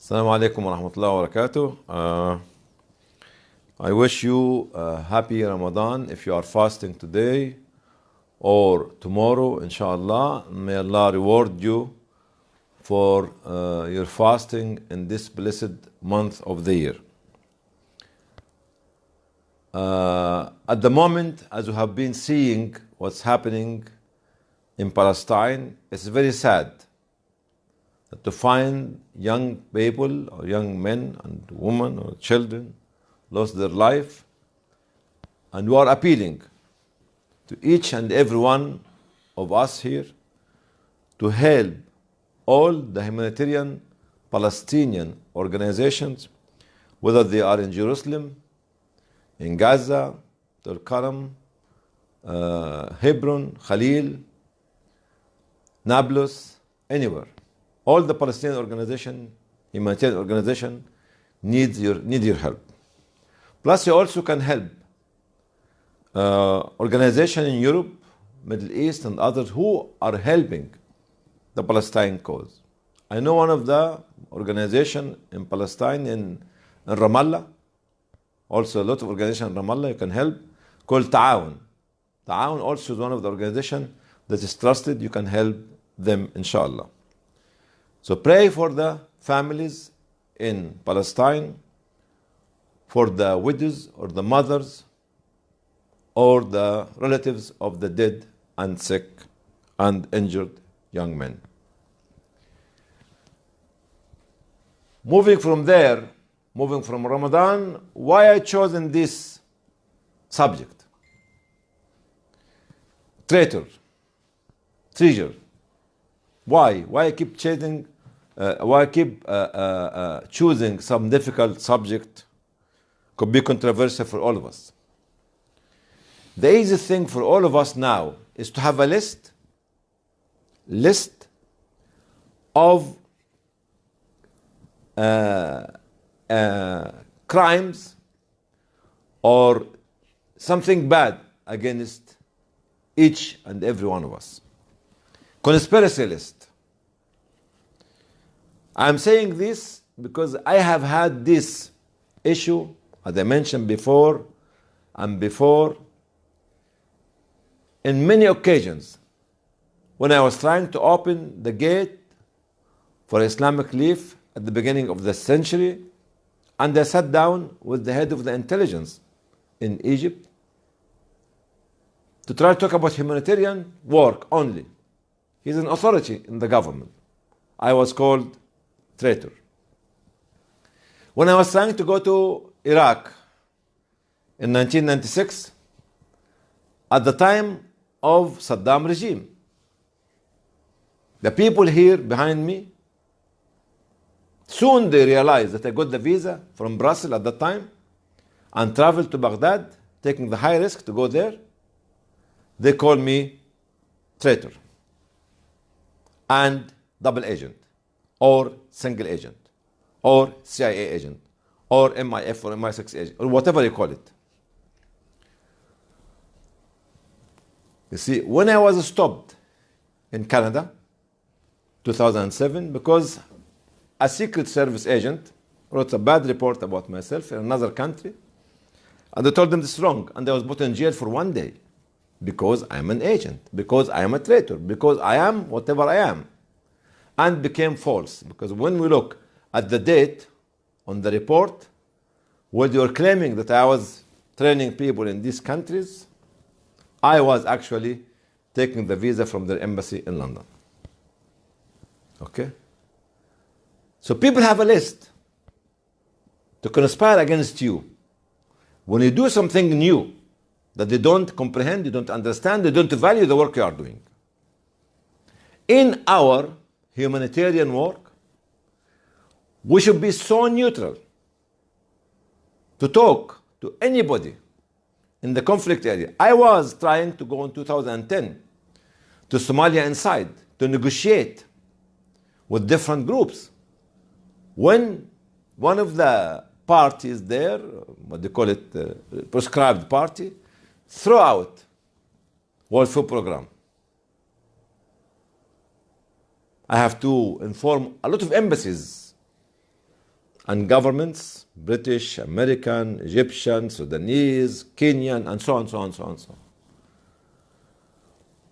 Assalamu alaikum wa rahmatullahi wa barakatuh. I wish you a happy Ramadan if you are fasting today or tomorrow, inshallah. May Allah reward you for your fasting in this blessed month of the year. At the moment, as we have been seeing what's happening in Palestine, it's very sad to find young people or young men and women or children lost their life. And we are appealing to each and every one of us here to help all the humanitarian Palestinian organizations, whether they are in Jerusalem, in Gaza, Tulkarm, Hebron, Khalil, Nablus, anywhere. All the Palestinian organization, humanitarian organization, need your help. Plus, you also can help organizations in Europe, Middle East, and others who are helping the Palestine cause. I know one of the organizations in Palestine in Ramallah, also a lot of organizations in Ramallah you can help, called Ta'awun. Ta'awun also is one of the organizations that is trusted. You can help them, inshallah. So pray for the families in Palestine, for the widows or the mothers or the relatives of the dead and sick and injured young men. Moving from there, moving from Ramadan, why I chosen this subject? Traitor, treasure. Why? Why I keep chasing? Why I keep choosing some difficult subject? Could be controversial for all of us. The easy thing for all of us now is to have a list of crimes or something bad against each and every one of us. Conspiracy list. I'm saying this because I have had this issue, as I mentioned before, in many occasions when I was trying to open the gate for Islamic Leaf at the beginning of the century, and I sat down with the head of the intelligence in Egypt to try to talk about humanitarian work only. He's an authority in the government. I was called traitor. When I was trying to go to Iraq in 1996, at the time of Saddam regime, the people here behind me, soon they realized that I got the visa from Brussels at that time and traveled to Baghdad, taking the high risk to go there. They called me traitor and double agent or single agent or CIA agent or MI5 or MI6 agent or whatever you call it. You see, when I was stopped in Canada, 2007, because a Secret Service agent wrote a bad report about myself in another country, and they told them this is wrong, and I was put in jail for 1 day because I am an agent, because I am a traitor, because I am whatever I am, and became false. Because when we look at the date on the report, where they were claiming that I was training people in these countries, I was actually taking the visa from their embassy in London. Okay? So people have a list to conspire against you. When you do something new that they don't comprehend, they don't understand, they don't value the work you are doing. In our humanitarian work, we should be so neutral to talk to anybody in the conflict area. I was trying to go in 2010 to Somalia inside to negotiate with different groups. When one of the parties there, what they call it, proscribed party, threw out World Food Program. I have to inform a lot of embassies and governments, British, American, Egyptian, Sudanese, Kenyan, and so on, so on, so on, so on.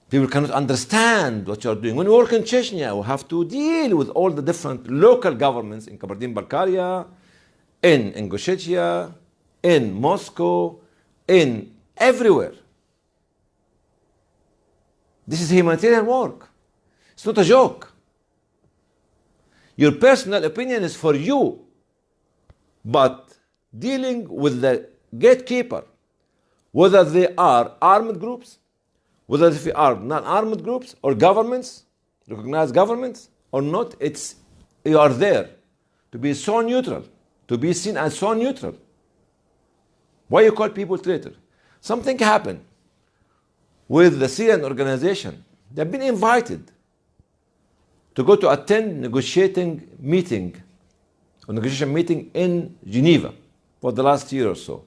People cannot understand what you're doing. When we work in Chechnya, we have to deal with all the different local governments in Kabardine-Balkaria, in Ingushetia, in Moscow, in everywhere. This is humanitarian work. It's not a joke. Your personal opinion is for you, but dealing with the gatekeeper, whether they are armed groups, whether they are non-armed groups or governments, recognized governments or not, you are there to be so neutral, to be seen as so neutral. Why you call people traitors? Something happened with the Syrian organization. They've been invited to go to attend negotiation meeting in Geneva for the last year or so.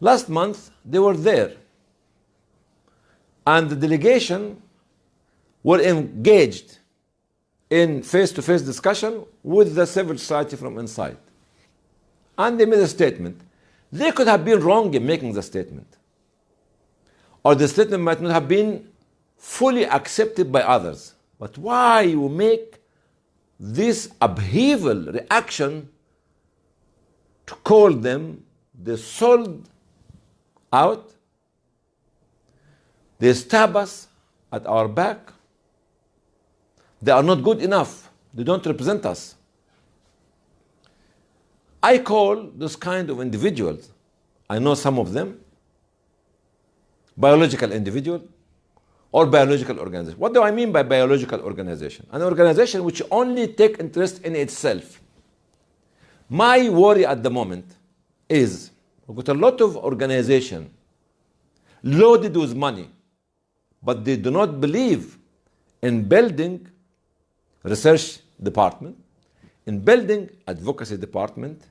Last month, they were there. And the delegation were engaged in face-to-face discussion with the civil society from inside. And they made a statement. They could have been wrong in making the statement. Or the statement might not have been fully accepted by others. But why you make this upheaval reaction to call them, they sold out, they stab us at our back, they are not good enough, they don't represent us. I call those kind of individuals, I know some of them, biological individual or biological organization. What do I mean by biological organization? An organization which only take interest in itself. My worry at the moment is we've got a lot of organization loaded with money, but they do not believe in building research department, in building advocacy department,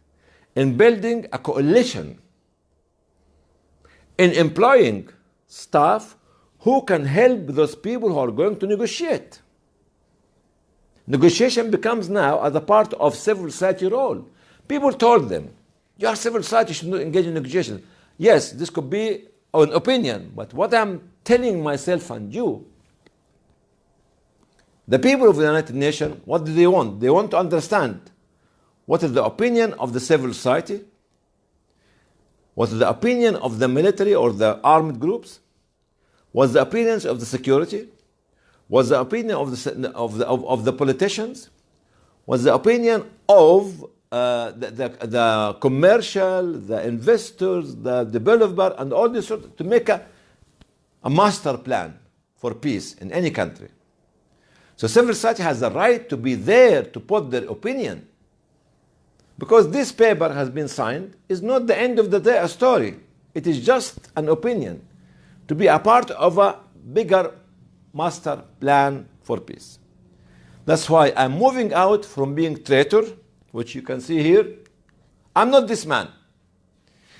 in building a coalition, in employing staff who can help those people who are going to negotiate. Negotiation becomes now as a part of civil society role. People told them, your civil society should not engage in negotiation. Yes, this could be an opinion, but what I'm telling myself and you, the people of the United Nations, what do they want? They want to understand what is the opinion of the civil society, what is the opinion of the military or the armed groups, what's the opinions of the security, what's the opinion of the politicians, what's the opinion of the commercial, the investors, the developer, and all this sort of, to make a master plan for peace in any country. So civil society has the right to be there to put their opinion. Because this paper has been signed is not the end of the day a story. It is just an opinion to be a part of a bigger master plan for peace. That's why I'm moving out from being traitor, which you can see here. I'm not this man.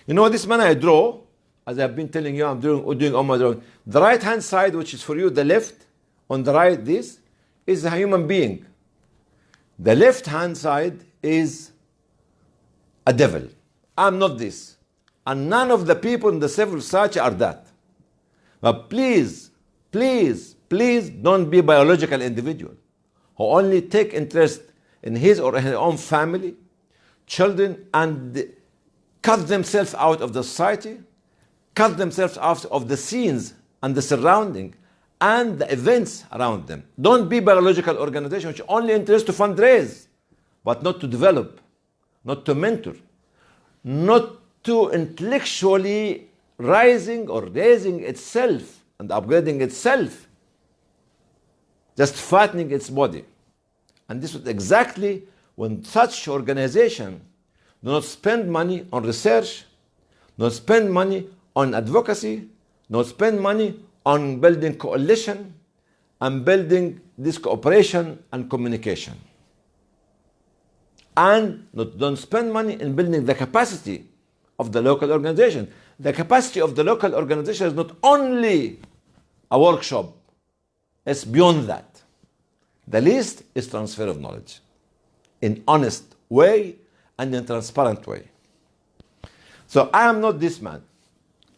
You know this man I draw, as I've been telling you, I'm doing all my drawing. The right-hand side, which is for you, the left, on the right, this, is a human being. The left-hand side is a devil. I'm not this. And none of the people in the civil society are that. But please, please, please don't be a biological individual who only take interest in his or her own family, children, and cut themselves out of the society, cut themselves out of the scenes and the surrounding and the events around them. Don't be biological organization which only interest to fundraise, but not to develop, not to mentor, not to intellectually rising or raising itself and upgrading itself, just fattening its body. And this is exactly when such organization do not spend money on research, do not spend money on advocacy, do not spend money on building coalition and building this cooperation and communication. And don't spend money in building the capacity of the local organization. The capacity of the local organization is not only a workshop, it's beyond that. The least is transfer of knowledge in honest way and in a transparent way. So I am not this man,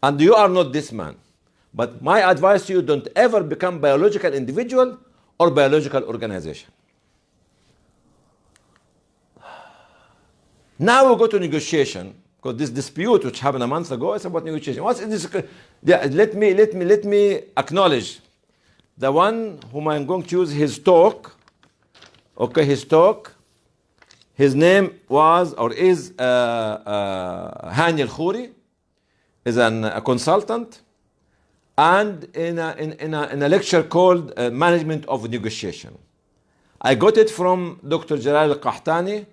and you are not this man. But my advice to you, don't ever become biological individual or biological organization. Now we go to negotiation, because this dispute which happened a month ago is about negotiation. What's this? Yeah, let me acknowledge the one whom I'm going to use his talk. Okay, his talk. His name was or is Hany El Banna, is a consultant, and in a lecture called Management of Negotiation. I got it from Dr. Jalal Al-Qahtani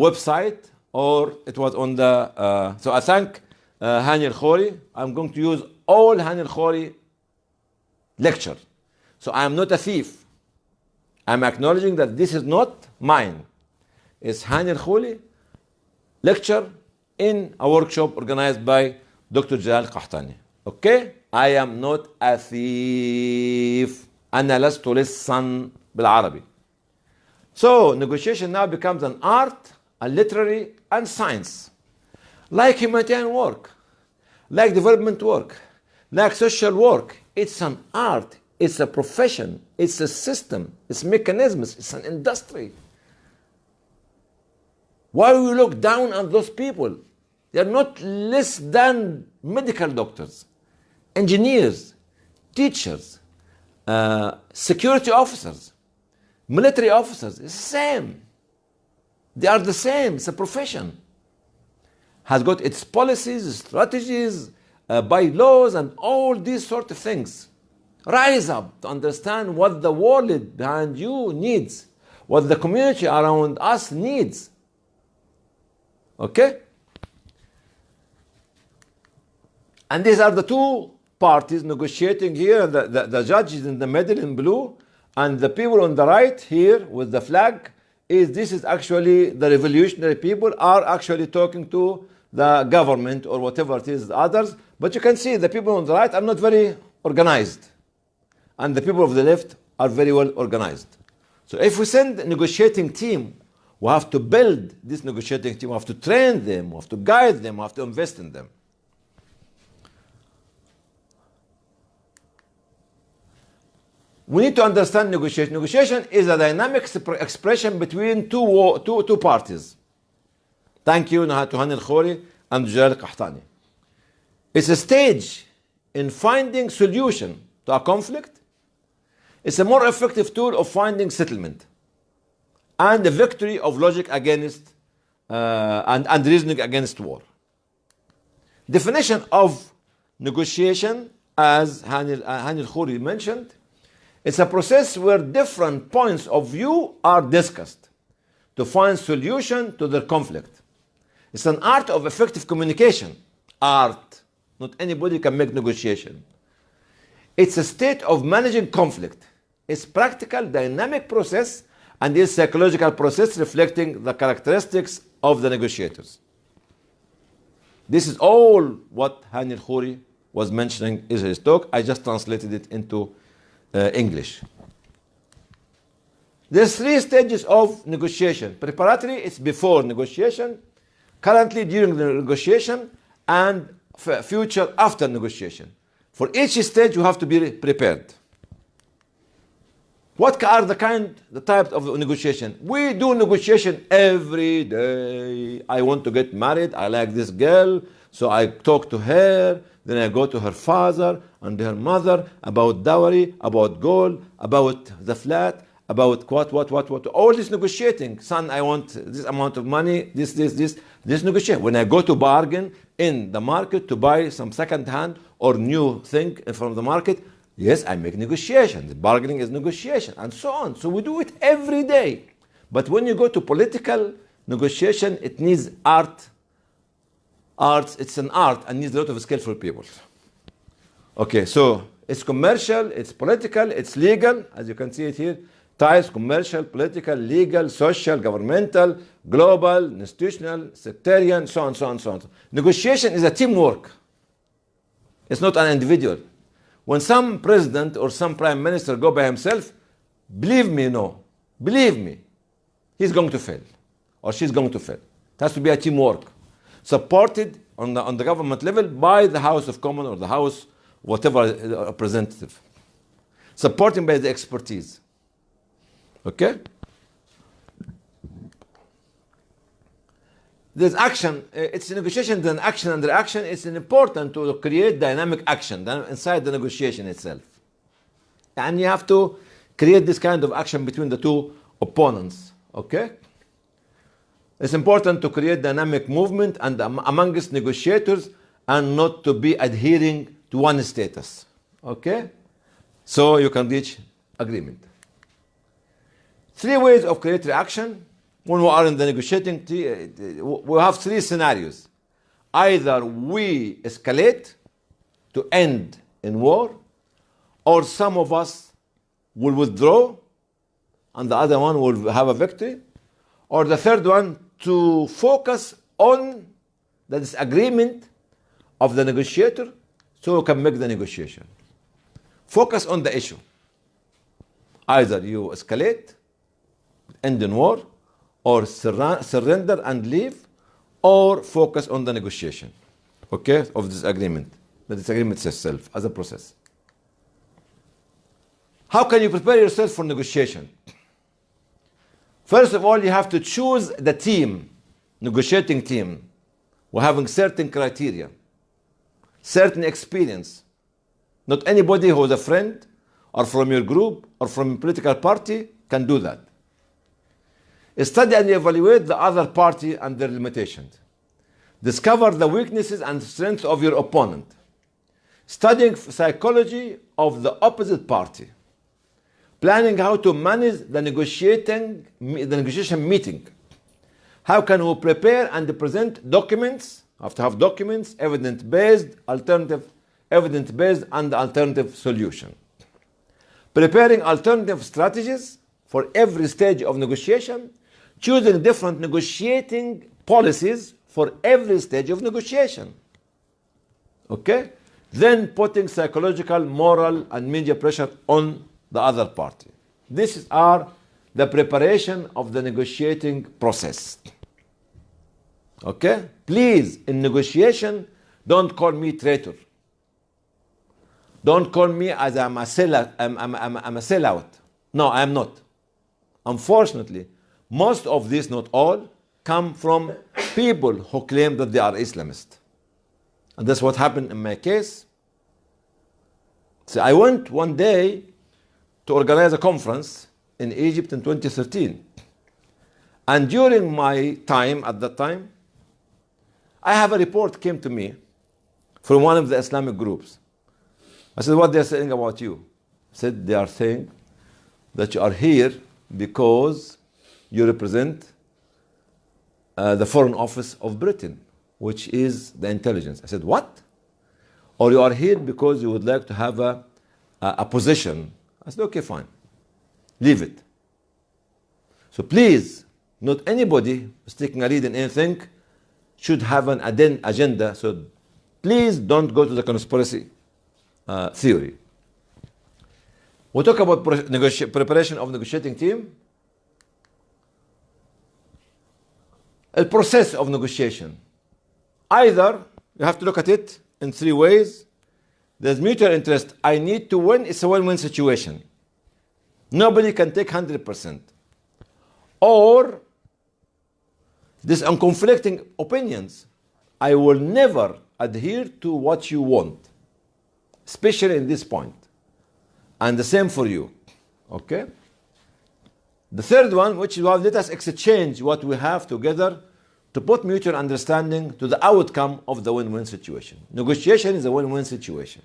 website, or it was on the. So I thank Hany El Banna. I'm going to use all Hany El Banna lecture. So I am not a thief. I'm acknowledging that this is not mine. It's Hany El Banna lecture in a workshop organized by Dr. Jalal Qahtani. Okay? I am not a thief. أنا لست لصا بالعربي. So negotiation now becomes an art, a literary, and science. Like humanitarian work, like development work, like social work. It's an art, it's a profession, it's a system, it's mechanisms, it's an industry. Why do we look down on those people? They are not less than medical doctors, engineers, teachers, security officers, military officers. It's the same. They are the same. It's a profession. Has got its policies, strategies, bylaws, and all these sort of things. Rise up to understand what the world behind you needs, what the community around us needs. Okay? And these are the two parties negotiating here. The judge is in the middle in blue, and the people on the right here with the flag this is actually the revolutionary people are actually talking to the government or whatever it is, the others. But you can see the people on the right are not very organized, and the people of the left are very well organized. So if we send a negotiating team, we have to build this negotiating team, we have to train them, we have to guide them, we have to invest in them. We need to understand negotiation. Negotiation is a dynamic expression between two parties. Thank you to Hany El Banna and Jalal Qahtani. It's a stage in finding solution to a conflict. It's a more effective tool of finding settlement and the victory of logic against and reasoning against war. Definition of negotiation, as Hany El Banna mentioned, it's a process where different points of view are discussed to find solution to their conflict. It's an art of effective communication. Art. Not anybody can make negotiation. It's a state of managing conflict. It's practical, dynamic process, and is psychological process reflecting the characteristics of the negotiators. This is all what Hany El Banna was mentioning in his talk. I just translated it into English. There's 3 stages of negotiation. Preparatory, it's before negotiation, currently during the negotiation, and future after negotiation. For each stage you have to be prepared. What are the types of negotiation? We do negotiation every day. I want to get married, I like this girl, so I talk to her, then I go to her father and her mother about dowry, about gold, about the flat, about what. All this negotiating. Son, I want this amount of money, this negotiation. When I go to bargain in the market to buy some second hand or new thing from the market, yes, I make negotiation. The bargaining is negotiation, and so on. So we do it every day. But when you go to political negotiation, it needs art. It's an art and needs a lot of skillful people. Okay, so it's commercial, it's political, it's legal, as you can see it here. Ties, commercial, political, legal, social, governmental, global, institutional, sectarian, so on. Negotiation is a teamwork. It's not an individual. When some president or some prime minister go by himself, believe me, he's going to fail. or she's going to fail. It has to be a teamwork, supported on the government level by the House of Commons or the House, whatever representative, supporting by the expertise. Okay? There's action. It's negotiation, then action and reaction. It's important to create dynamic action inside the negotiation itself. And you have to create this kind of action between the two opponents. Okay? It's important to create dynamic movement and amongst negotiators and not to be adhering to one status. Okay? So you can reach agreement. 3 ways of creating action. When we are in the negotiating, we have 3 scenarios. Either we escalate to end in war, or some of us will withdraw and the other one will have a victory, or the third one, to focus on the disagreement of the negotiator so we can make the negotiation. Focus on the issue. Either you escalate, end in war, or surrender and leave, or focus on the negotiation, okay, of this agreement, the disagreement itself as a process. How can you prepare yourself for negotiation? First of all, you have to choose the team, negotiating team. We're having certain criteria, certain experience. Not anybody who is a friend or from your group or from a political party can do that. Study and evaluate the other party and their limitations. Discover the weaknesses and strengths of your opponent. Studying psychology of the opposite party. Planning how to manage the negotiation meeting. How can we prepare and present documents? Have to have documents, evidence-based and alternative solution. Preparing alternative strategies for every stage of negotiation. Choosing different negotiating policies for every stage of negotiation. Okay? Then putting psychological, moral, and media pressure on the other party. These are the preparation of the negotiating process. Okay? Please, in negotiation, don't call me traitor. Don't call me as I'm a sellout. No, I am not. Unfortunately, most of these, not all, come from people who claim that they are Islamist. And that's what happened in my case. So I went one day to organize a conference in Egypt in 2013. And during my time, at that time, I have a report came to me from one of the Islamic groups. I said, what they're saying about you? I said, they are saying that you are here because you represent the Foreign Office of Britain, which is the intelligence. I said, what? Or you are here because you would like to have a position. I said, okay, fine. Leave it. So please, not anybody who's taking a lead in anything should have an agenda. So please don't go to the conspiracy theory. We'll talk about preparation of negotiating team. A process of negotiation. Either you have to look at it in 3 ways. There's mutual interest. I need to win. It's a win-win situation. Nobody can take 100%. Or there's conflicting opinions. I will never adhere to what you want, especially in this point. And the same for you. Okay? The third one, which is, well, let us exchange what we have together to put mutual understanding to the outcome of the win-win situation. Negotiation is a win-win situation.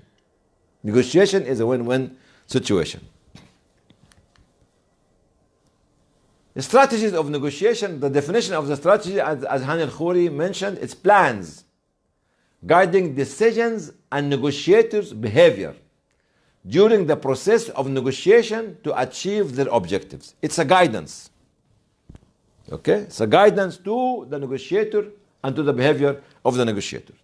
Negotiation is a win-win situation. The strategies of negotiation, the definition of the strategy, as Hany El mentioned, it's plans guiding decisions and negotiators' behavior during the process of negotiation to achieve their objectives. It's a guidance. Okay? It's a guidance to the negotiator and to the behavior of the negotiator.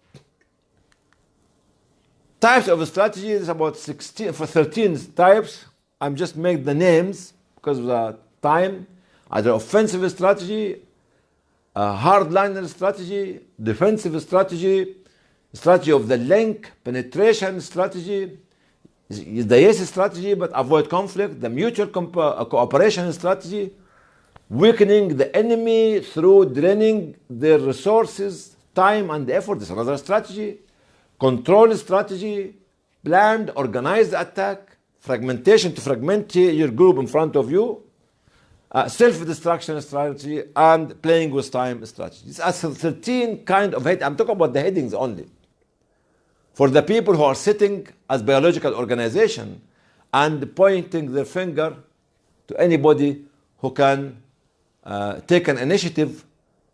Types of strategy is about 13 types. I'm just making the names because of the time. Either offensive strategy, hardliner strategy, defensive strategy, strategy of the link, penetration strategy, the yes strategy but avoid conflict, the mutual cooperation strategy, weakening the enemy through draining their resources, time and effort is another strategy, control strategy, planned, organized attack, fragmentation to fragment your group in front of you, self-destruction strategy, and playing with time strategy. These are 13 kind of head. I'm talking about the headings only. For the people who are sitting as biological organization and pointing their finger to anybody who can take an initiative.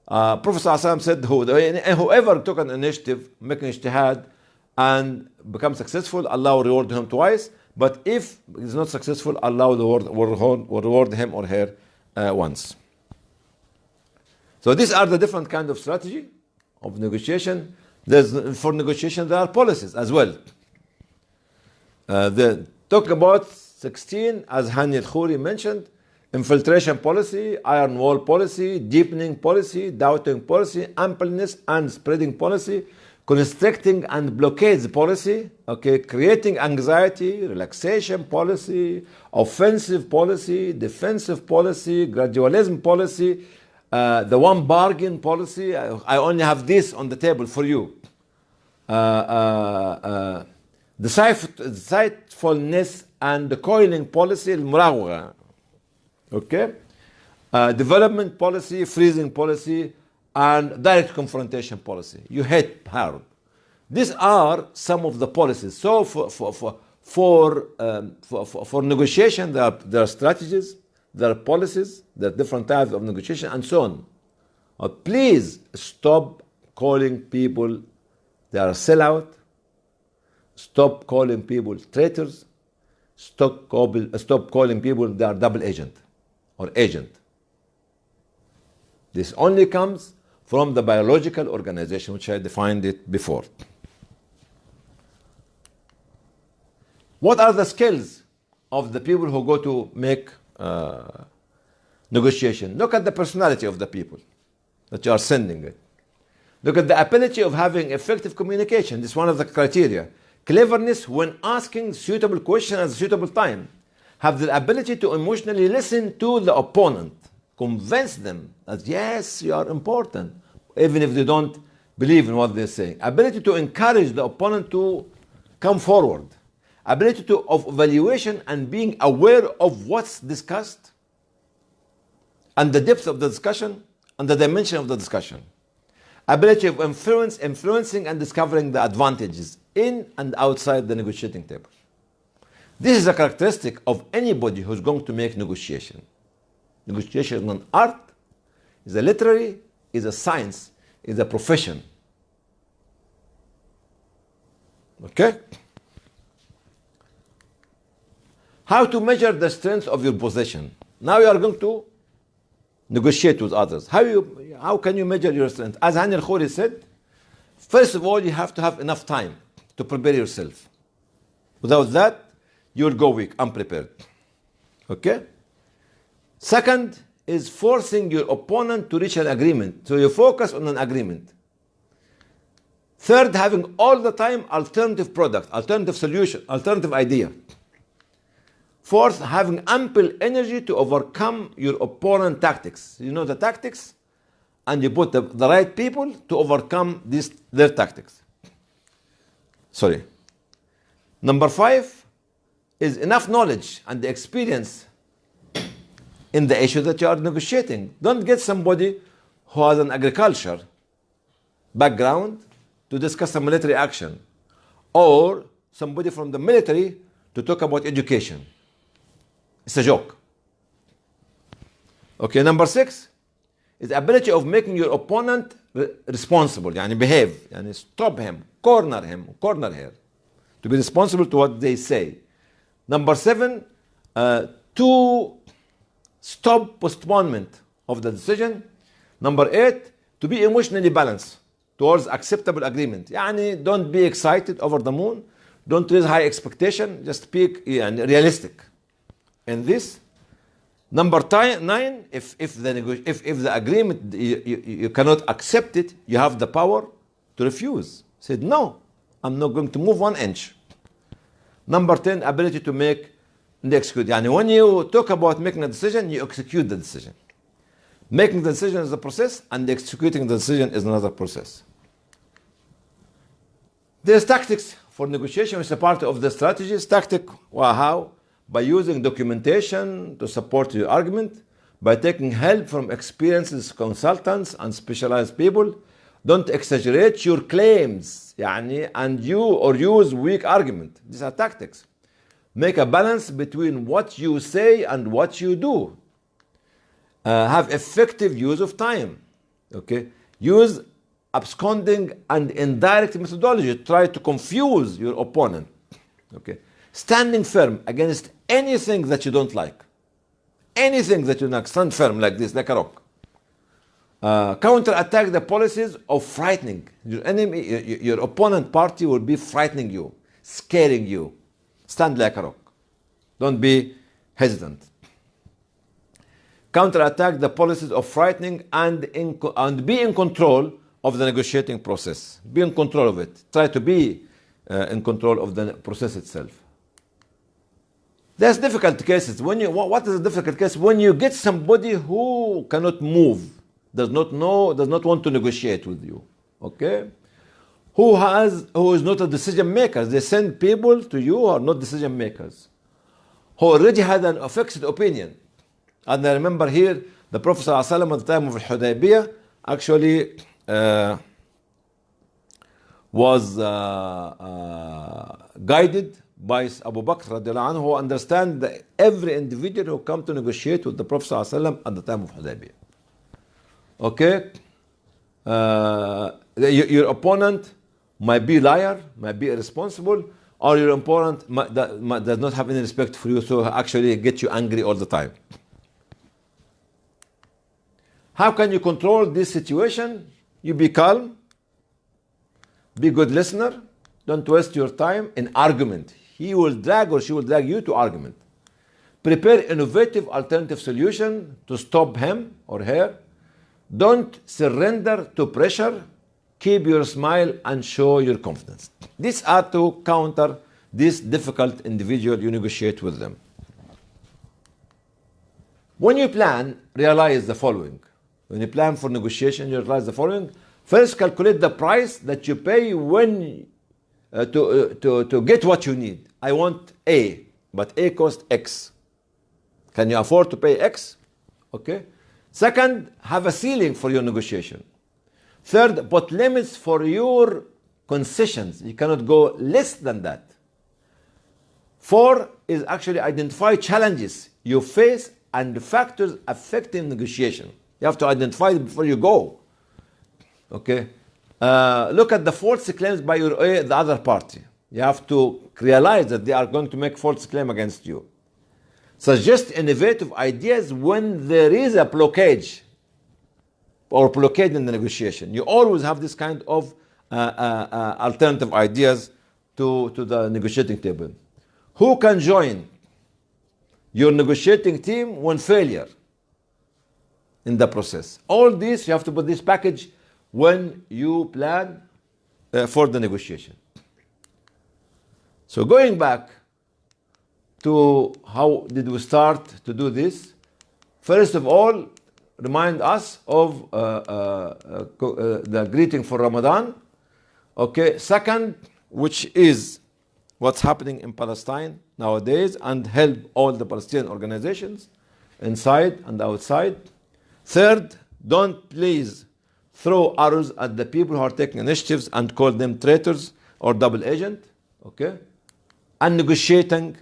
Prophet ﷺ said, whoever took an initiative, making ijtihad, and become successful, Allah will reward him twice. But if he's not successful, Allah will reward him or her once. So these are the different kind of strategy of negotiation. For negotiation, there are policies as well. They talk about 16, as Hany El mentioned: infiltration policy, iron wall policy, deepening policy, doubting policy, ampleness and spreading policy, constricting and blockades policy, okay, creating anxiety, relaxation policy, offensive policy, defensive policy, gradualism policy, the one bargain policy. I only have this on the table for you. Deceitfulness and the coiling policy, المراوغة. Okay? Development policy, freezing policy, and direct confrontation policy. You hit hard. These are some of the policies. So for negotiation, there are strategies, there are policies, there are different types of negotiation, and so on. Please stop calling people they are sellout. Stop calling people traitors. Stop calling people they are double agent or agent. This only comes from the biological organization, which I defined it before. What are the skills of the people who go to make negotiation? Look at the personality of the people that you are sending it. Look at the ability of having effective communication. This is one of the criteria. Cleverness when asking suitable question at a suitable time. Have the ability to emotionally listen to the opponent. Convince them that yes, you are important, even if they don't believe in what they're saying. Ability to encourage the opponent to come forward. Ability of evaluation and being aware of what's discussed and the depth of the discussion and the dimension of the discussion. Ability of influencing and discovering the advantages in and outside the negotiating table. This is a characteristic of anybody who's going to make negotiation. Negotiation is an art, is a literary, is a science, is a profession. Okay? How to measure the strength of your position. Now you are going to negotiate with others. How can you measure your strength? As Hany El said, first of all, you have to have enough time to prepare yourself. Without that, you will go weak, unprepared. Okay? Second is forcing your opponent to reach an agreement. So you focus on an agreement. Third, having all the time alternative product, alternative solution, alternative idea. Fourth, having ample energy to overcome your opponent tactics. You know the tactics, and you put the right people to overcome their tactics. Sorry. Number 5 is enough knowledge and experience in the issue that you are negotiating. Don't get somebody who has an agriculture background to discuss a military action, or somebody from the military to talk about education. It's a joke. Okay, number 6 is the ability of making your opponent responsible, yani behave, yani stop him, corner her, to be responsible to what they say. Number 7, to stop postponement of the decision. Number 8, to be emotionally balanced towards acceptable agreement. Yani don't be excited over the moon, don't raise high expectation, just be realistic. And this, Nine, if the agreement you cannot accept it, you have the power to refuse. Said no, I'm not going to move 1 inch. Number 10, ability to make and execute. Yani when you talk about making a decision, you execute the decision. Making the decision is a process, and executing the decision is another process. There's tactics for negotiation, which is a part of the strategies. Tactic, well, how? By using documentation to support your argument, by taking help from experienced consultants and specialized people. Don't exaggerate your claims, يعني, and use weak argument. These are tactics. Make a balance between what you say and what you do. Have effective use of time. Okay. Use absconding and indirect methodology. Try to confuse your opponent. Okay. Standing firm against anything that you don't like. Anything that you don't like, stand firm like this, like a rock. Counter-attack the policies of frightening. Your enemy, your opponent party will be frightening you, scaring you. Stand like a rock. Don't be hesitant. Counter-attack the policies of frightening and be in control of the negotiating process. Be in control of it. Try to be in control of the process itself. There's difficult cases. What is a difficult case? When you get somebody who cannot move, does not want to negotiate with you. Okay? Who is not a decision maker. They send people to you who are not decision makers. Who already had a fixed opinion. And I remember here, the Prophet ﷺ at the time of Hudaybiyah actually was guided by Abu Bakr radiallahu anhu, who understand that every individual who come to negotiate with the Prophet ﷺ at the time of Hudaybiyah. Okay? Your opponent might be liar, might be irresponsible, or your opponent does not have any respect for you, so actually get you angry all the time. How can you control this situation? You be calm, be good listener, don't waste your time in argument. He will drag or she will drag you to argument. Prepare innovative alternative solution to stop him or her. Don't surrender to pressure. Keep your smile and show your confidence. These are to counter this difficult individual you negotiate with them. When you plan, realize the following. When you plan for negotiation, you realize the following. First, calculate the price that you pay when to get what you need. I want A, but A costs X. Can you afford to pay X? Okay. Second, have a ceiling for your negotiation. Third, put limits for your concessions. You cannot go less than that. 4 is actually identify challenges you face and factors affecting negotiation. You have to identify them before you go. Okay. Look at the false claims by the other party. You have to realize that they are going to make false claim against you. Suggest innovative ideas when there is a blockage or blockade in the negotiation. You always have this kind of alternative ideas to the negotiating table. Who can join your negotiating team when failure in the process? All this, you have to put this package when you plan for the negotiation. So going back to how did we start to do this? First of all, remind us of the greeting for Ramadan. Okay. Second, which is what's happening in Palestine nowadays, and help all the Palestinian organizations inside and outside. Third, don't please throw arrows at the people who are taking initiatives and call them traitors or double agent. Okay. And negotiation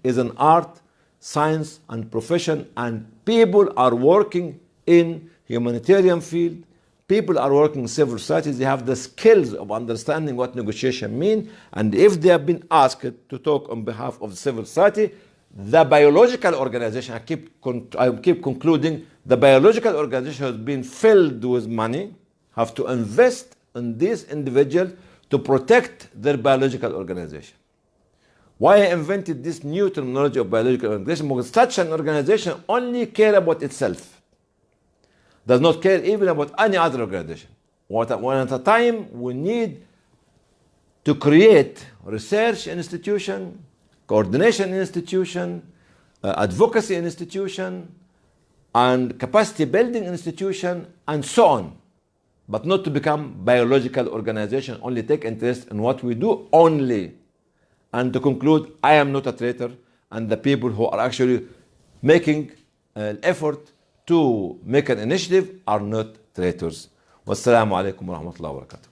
is an art, science, and profession, and people are working in humanitarian field. People are working in civil societies. They have the skills of understanding what negotiation means, and if they have been asked to talk on behalf of the civil society, the biological organization, I keep concluding, the biological organization has been filled with money, have to invest in these individuals to protect their biological organization. Why I invented this new terminology of biological organization? Because such an organization only care about itself. Does not care even about any other organization. One at a time, we need to create research institution, coordination institution, advocacy institution, and capacity building institution, and so on. But not to become biological organization, only take interest in what we do only. And to conclude, I am not a traitor, and the people who are actually making an effort to make an initiative are not traitors. Wassalamu alaikum wa rahmatullahi wa barakatuh.